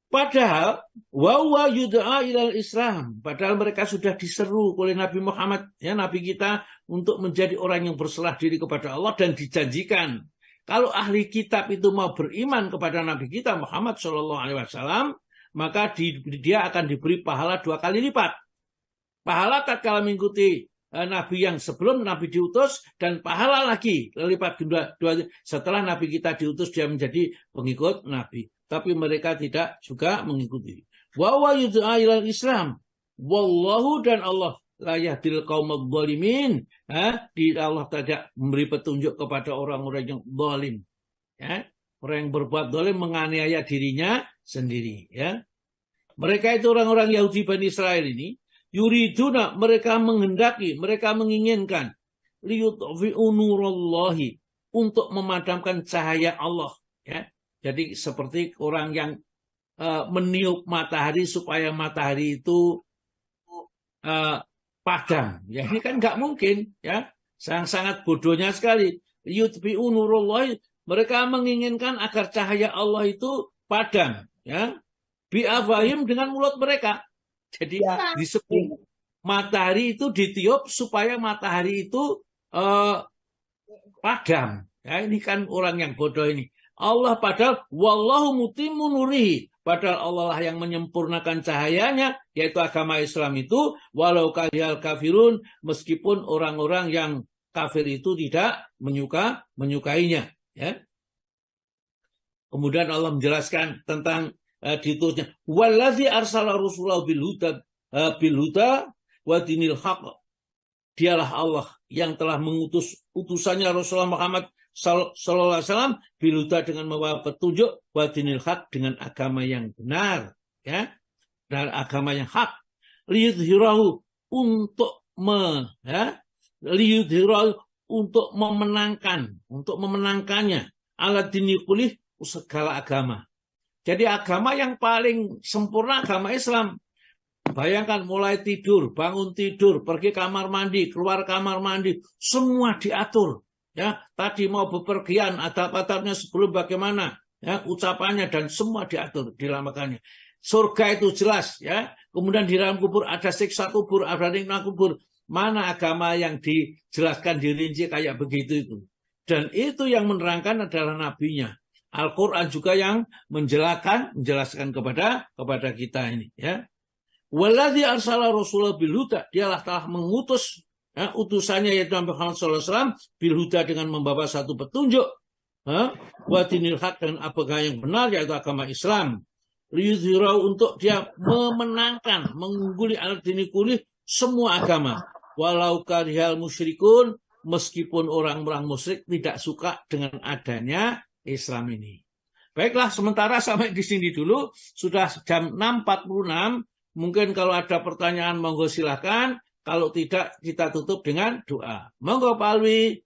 Padahal wa yud'a ilal Islam, padahal mereka sudah diseru oleh Nabi Muhammad, ya, Nabi kita, untuk menjadi orang yang berserah diri kepada Allah, dan dijanjikan kalau ahli kitab itu mau beriman kepada Nabi kita Muhammad SAW, maka dia akan diberi pahala 2 kali lipat. Pahala tatkala mengikuti Nabi yang sebelum Nabi diutus, dan pahala lagi lipat dua setelah Nabi kita diutus, dia menjadi pengikut Nabi. Tapi mereka tidak juga mengikuti. Wa yud'a ilal Islam, wallahu, dan Allah la yahdil qaumadz zalimin, di Allah tidak memberi petunjuk kepada orang-orang yang zalim, ya, orang yang berbuat zalim, menganiaya dirinya sendiri, ya. Mereka itu orang-orang Yahudi Bani Israel ini, yuriduna, mereka menghendaki, mereka menginginkan, liyutfi'u nurallahi, untuk memadamkan cahaya Allah, ya. Jadi seperti orang yang meniup matahari supaya matahari itu padam, ya, ini kan nggak mungkin, ya, sangat bodohnya sekali. Yutfi'u nurullahi, mereka menginginkan agar cahaya Allah itu padam, ya, bi'afahim, dengan mulut mereka. Jadi disebut matahari itu ditiup supaya matahari itu padam, ya. Ini kan orang yang bodoh ini. Allah padahal wallahu mutimmu nurihi, padahal Allah lah yang menyempurnakan cahayanya, yaitu agama Islam itu, walau karihal kafirun, meskipun orang-orang yang kafir itu tidak menyukainya, ya. Kemudian Allah menjelaskan tentang diutusnya. Wallazi arsala rasulahu bil huda wa dinil haq. Dialah Allah yang telah mengutus utusannya Rasulullah Muhammad sallallahu alaihi wasallam bil huda dengan membawa petunjuk, wa dinil haq dengan agama yang benar, ya. Dan agama yang hak. Liyudhirahu untuk liyudhirahu untuk memenangkannya ala dini kulih segala agama. Jadi agama yang paling sempurna agama Islam. Bayangkan mulai tidur, bangun tidur, pergi kamar mandi, keluar kamar mandi, semua diatur. Ya, tadi mau bepergian, adab-adabnya sebelum bagaimana, ya, ucapannya dan semua diatur, dilamakannya. Surga itu jelas, ya. Kemudian di dalam kubur ada siksa kubur, ada nikmat kubur. Mana agama yang dijelaskan dirinci kayak begitu itu? Dan itu yang menerangkan adalah nabinya. Al-Quran juga yang menjelaskan kepada kita ini, ya. Waladzi arsala rasulahu bil huda, dialah telah mengutus utusannya yaitu Nabi Muhammad SAW bil huda dengan membawa satu petunjuk, wa dinil haq dengan agama yang benar yaitu agama Islam. Liyudhirahu untuk dia memenangkan, mengungguli al-dini kulih semua agama. Walau karihal musyrikun, meskipun orang-orang musyrik tidak suka dengan adanya Islam ini. Baiklah, sementara sampai di sini dulu. Sudah jam 6.46. Mungkin kalau ada pertanyaan, monggo silakan. Kalau tidak, kita tutup dengan doa. Monggo Pak Alwi.